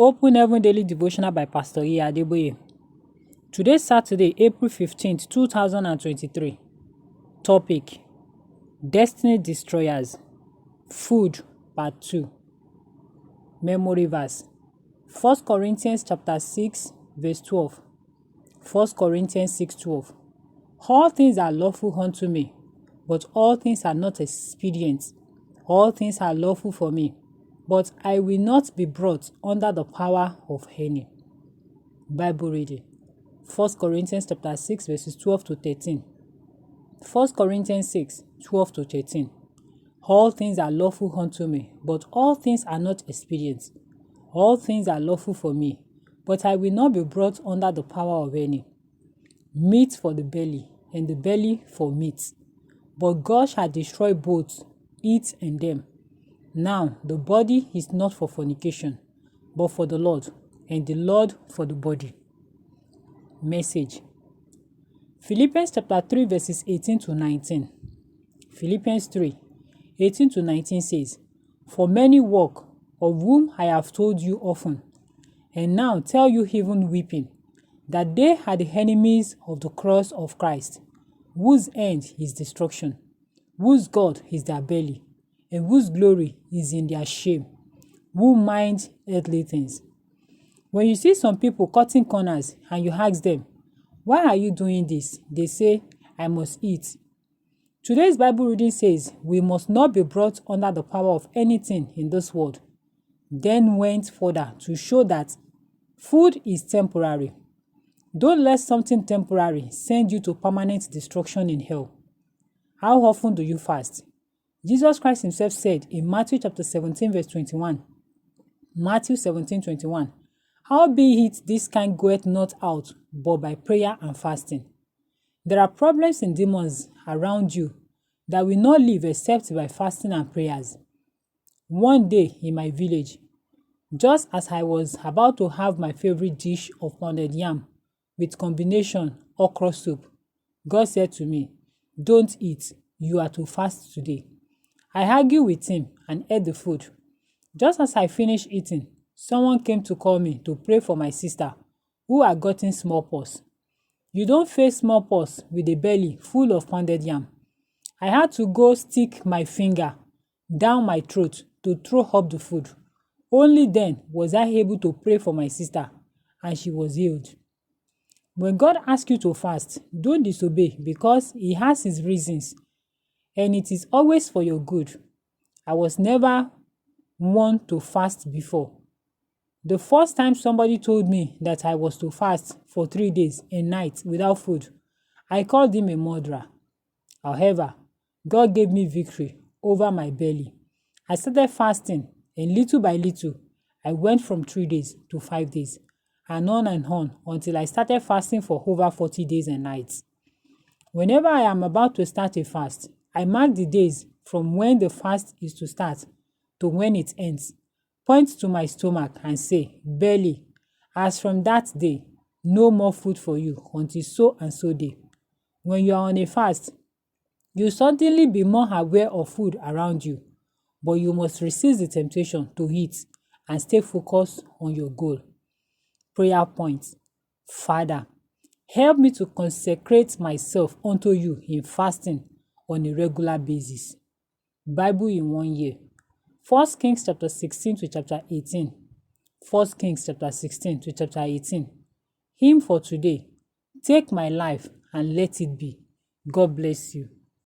Open Heaven Daily Devotional by Pastor Adebayo. Today, Saturday, April 15th, 2023. Topic: Destiny Destroyers. Food, Part 2. Memory verse: 1 Corinthians chapter 6, verse 12. 1 Corinthians 6:12. All things are lawful unto me, but all things are not expedient. All things are lawful for me, but I will not be brought under the power of any. Bible reading: 1 Corinthians chapter 6, verses 12 to 13. 1 Corinthians 6, 12 to 13. All things are lawful unto me, but all things are not expedient. All things are lawful for me, but I will not be brought under the power of any. Meat for the belly, and the belly for meat. But God shall destroy both, it and them. Now the body is not for fornication, but for the Lord, and the Lord for the body. Message: Philippians chapter 3, verses 18 to 19. Philippians 3, 18 to 19 says, For many walk, of whom I have told you often, and now tell you even weeping, that they are the enemies of the cross of Christ, whose end is destruction, whose God is their belly, and whose glory is in their shame, who mind earthly things. When you see some people cutting corners and you ask them, why are you doing this? They say, I must eat. Today's Bible reading says we must not be brought under the power of anything in this world. Then went further to show that food is temporary. Don't let something temporary send you to permanent destruction in hell. How often do you fast? Jesus Christ himself said in Matthew chapter 17, verse 21. Matthew 17:21. Howbeit this kind goeth not out, but by prayer and fasting. There are problems and demons around you that will not leave except by fasting and prayers. One day in my village, just as I was about to have my favorite dish of pounded yam with combination okra soup, God said to me, don't eat, you are to fast today. I argued with him and ate the food. Just as I finished eating, someone came to call me to pray for my sister who had gotten smallpox. You don't face smallpox with a belly full of pounded yam. I had to go stick my finger down my throat to throw up the food. Only then was I able to pray for my sister, and she was healed. When God asks you to fast, don't disobey because he has his reasons, and it is always for your good. I was never one to fast before. The first time somebody told me that I was to fast for 3 days and nights without food, I called him a murderer. However, God gave me victory over my belly. I started fasting, and little by little, I went from 3 days to 5 days, and on until I started fasting for over 40 days and nights. Whenever I am about to start a fast, I mark the days from when the fast is to start to when it ends, point to my stomach and say, belly, as from that day, no more food for you until so and so day. When you are on a fast, you certainly be more aware of food around you, but you must resist the temptation to eat and stay focused on your goal. Prayer points: Father, help me to consecrate myself unto you in fasting on a regular basis. Bible in 1 year. 1 Kings chapter 16 to chapter 18. 1 Kings chapter 16 to chapter 18. Hymn for today: Take my life and let it be. God bless you.